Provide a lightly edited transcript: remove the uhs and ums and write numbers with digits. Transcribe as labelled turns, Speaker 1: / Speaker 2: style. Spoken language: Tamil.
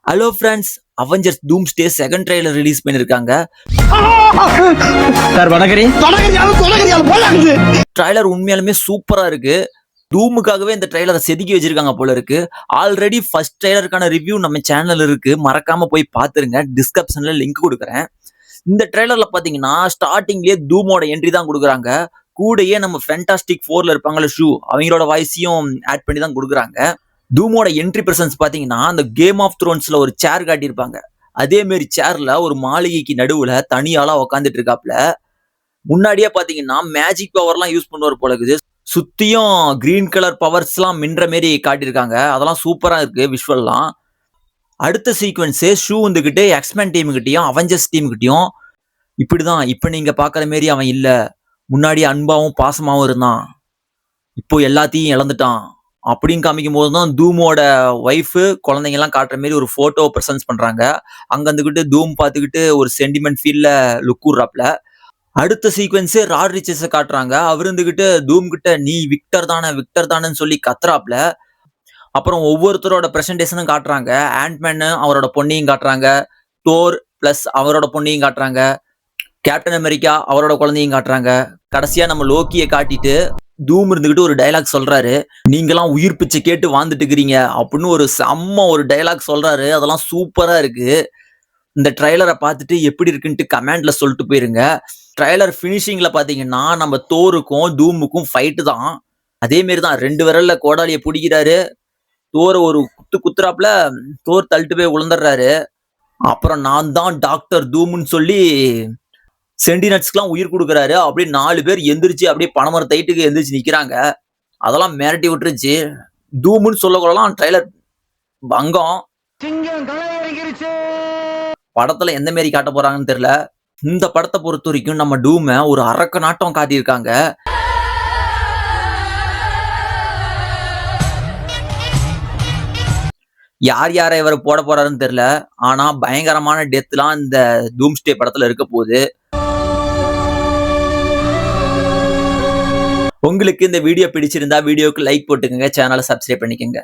Speaker 1: Hello friends, Avengers Doomsday second trailer release பண்ணிருக்காங்க. ட்ரைலர் உண்மையாலுமே சூப்பரா இருக்கு. டூமுக்காகவே இந்த ட்ரைலரை செதுக்கி வச்சிருக்காங்க போல இருக்கு. ஆல்ரெடி ஃபர்ஸ்ட் ட்ரைலருக்கான ரிவ்யூ நம்ம சேனல்ல இருக்கு, மறக்காம போய் பாத்துருங்க. டிஸ்கிரிப்ஷன்ல லிங்க் கொடுக்குறேன். இந்த ட்ரைலர்ல பாத்தீங்கன்னா ஸ்டார்டிங்லயே டூமோட என்ட்ரி தான் கொடுக்குறாங்க. கூடயே நம்ம ஃபேண்டாஸ்டிக் 4ல இருப்பாங்கல்ல ஷூ, அவங்களோட வாய்ஸையும் ஆட் பண்ணி தான் கொடுக்குறாங்க. டூமோட என்ட்ரி பிரசன்ஸ் பாத்தீங்கன்னா அந்த கேம் ஆஃப் த்ரோன்ஸ்ல ஒரு சேர் காட்டியிருப்பாங்க. அதே மாதிரி சேர்ல ஒரு மாளிகைக்கு நடுவுல தனியாளா உக்காந்துட்டு இருக்காப்ல. முன்னாடியே பாத்தீங்கன்னா மேஜிக் பவர்லாம் யூஸ் பண்ணுவார் போல இருக்குது. சுத்தியும் கிரீன் கலர் பவர்ஸ் எல்லாம் மின்ற மாதிரி காட்டியிருக்காங்க. அதெல்லாம் சூப்பரா இருக்கு விஷுவல்லாம். அடுத்த சீக்வன்ஸ் ஷூ வந்துகிட்டு எக்ஸ்மேன் டீம் கிட்டயும் அவெஞ்சர்ஸ் டீம் கிட்டயும் இப்படிதான், இப்ப நீங்க பாக்குற மாதிரி அவன் இல்ல, முன்னாடி அன்பாவும் பாசமாவும் இருந்தான், இப்போ எல்லாத்தையும் இழந்துட்டான் அப்படின்னு காமிக்கும் போதுதான் தூமோட ஒய்ஃப் குழந்தைங்க எல்லாம் காட்டுற மாதிரி ஒரு போட்டோ பிரசன்ஸ் பண்றாங்க. அங்க வந்துகிட்டு தூம் பார்த்துக்கிட்டு ஒரு சென்டிமெண்ட் ஃபீல்ல லுக் விடுறாப்ல. அடுத்த சீக்வன்ஸ் ராட் ரிச்சஸை காட்டுறாங்க. அவர் இருந்துகிட்டு தூம் கிட்ட நீ விக்டர் தானேன்னு சொல்லி கத்துறாப்ல. அப்புறம் ஒவ்வொருத்தரோட பிரசன்டேஷனும் காட்டுறாங்க. ஆண்ட்மேன் அவரோட பொண்ணையும் காட்டுறாங்க, தோர் பிளஸ் அவரோட பொண்ணையும் காட்டுறாங்க, கேப்டன் அமெரிக்கா அவரோட குழந்தையும் காட்டுறாங்க. கடைசியா நம்ம லோக்கியை காட்டிட்டு தூம் இருந்துகிட்டு ஒரு டைலாக் சொல்றாரு, நீங்கெல்லாம் உயிர் பிச்சை கேட்டு வாழ்ந்துட்டு இருக்கிறீங்க அப்படின்னு ஒரு செம்ம ஒரு டைலாக் சொல்றாரு. அதெல்லாம் சூப்பரா இருக்கு. இந்த ட்ரைலரை பார்த்துட்டு எப்படி இருக்குன்ட்டு கமெண்ட்ல சொல்லிட்டு போயிருங்க. ட்ரைலர் பினிஷிங்ல பாத்தீங்கன்னா நம்ம தோருக்கும் தூமுக்கும் ஃபைட்டு தான். அதே மாதிரி தான் 2 விரல்ல கோடாலியை பிடிக்கிறாரு. தோரை ஒரு குத்துறாப்ல, தோர் தள்ளிட்டு போய் விழுந்துடுறாரு. அப்புறம் நான் தான் டாக்டர் தூம்னு சொல்லி சென்டினட்ஸ்க்குலாம் உயிர் கொடுக்குறாரு. அப்படியே 4 பேர் எந்திரிச்சு அப்படியே பனைமர தைட்டுக்கு எந்திரிச்சு நிக்கிறாங்க. அதெல்லாம் மிரட்டி விட்டுருச்சு. தூம்னு சொல்லக்கூடலாம் ட்ரைலர் பங்கம். படத்துல எந்த மாதிரி காட்ட போறாங்கன்னு தெரியல. இந்த படத்தை பொறுத்த வரைக்கும் நம்ம டூமை ஒரு அரக்க நாட்டம் காட்டியிருக்காங்க. யார் யாரை இவர் போட போறாருன்னு தெரியல. ஆனா பயங்கரமான டெத்லாம் இந்த டூம்ஸ்டே படத்துல இருக்க போகுது. உங்களுக்கு இந்த வீடியோ பிடிச்சிருந்தா வீடியோக்கு லைக் போட்டுக்கங்க, சேனலை சப்ஸ்கிரைப் பண்ணிக்கங்க.